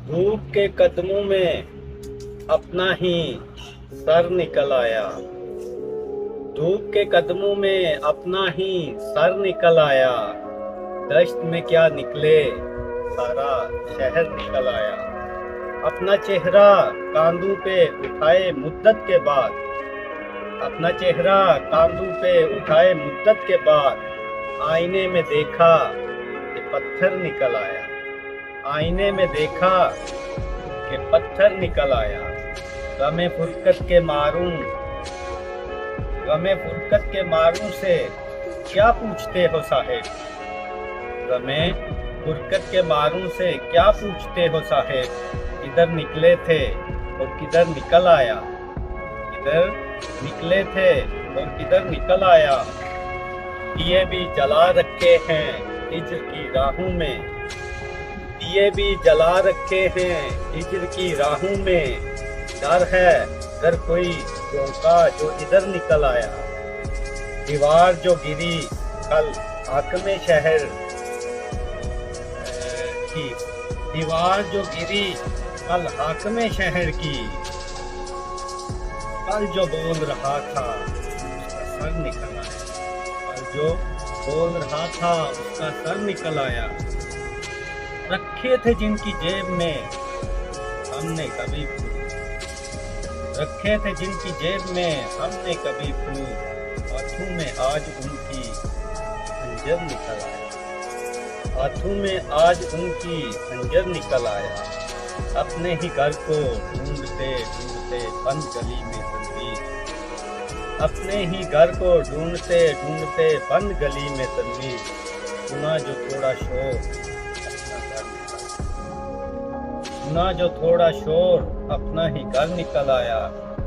धूप के कदमों में अपना ही सर निकल आया। धूप के कदमों में अपना ही सर निकल आया। दश्त में क्या निकले, सारा शहर निकल आया। अपना चेहरा कांधों पे उठाए मुद्दत के बाद, अपना चेहरा कांधों पे उठाए मुद्दत के बाद, आईने में देखा कि पत्थर निकल आया। आईने में देखा कि पत्थर निकल आया। गमे फुरकत के मारूं, गमे फुरकत के मारूं से क्या पूछते हो साहेब। गमे फुरकत के मारूं से क्या पूछते हो साहेब। किधर निकले थे और किधर निकल आया। किधर निकले थे और किधर निकल आया। दिए भी जला रखे हैं हिज्र की राहों में। दिए भी जला रखे हैं हिज्र की राहों में। डर है अगर कोई चौंका जो इधर निकल आया। दीवार जो गिरी कल हाकमे शहर की, दीवार जो गिरी कल हाकमे शहर की। कल जो बोल रहा था उसका सर निकल आया। कल जो बोल रहा था उसका सर निकल आया। रखे थे जिनकी जेब में हमने कभी फूल, रखे थे जिनकी जेब में हमने कभी फूल। हाथों में आज उनकी खंजर निकल आया। हाथों में आज उनकी खंजर निकल आया। अपने ही घर को ढूंढते ढूंढते बंद गली में तनवीर। अपने ही घर को ढूंढते ढूंढते बंद गली में तनवीर। सुना जो थोड़ा शोर, सुना जो थोड़ा शोर, अपना ही घर निकल आया।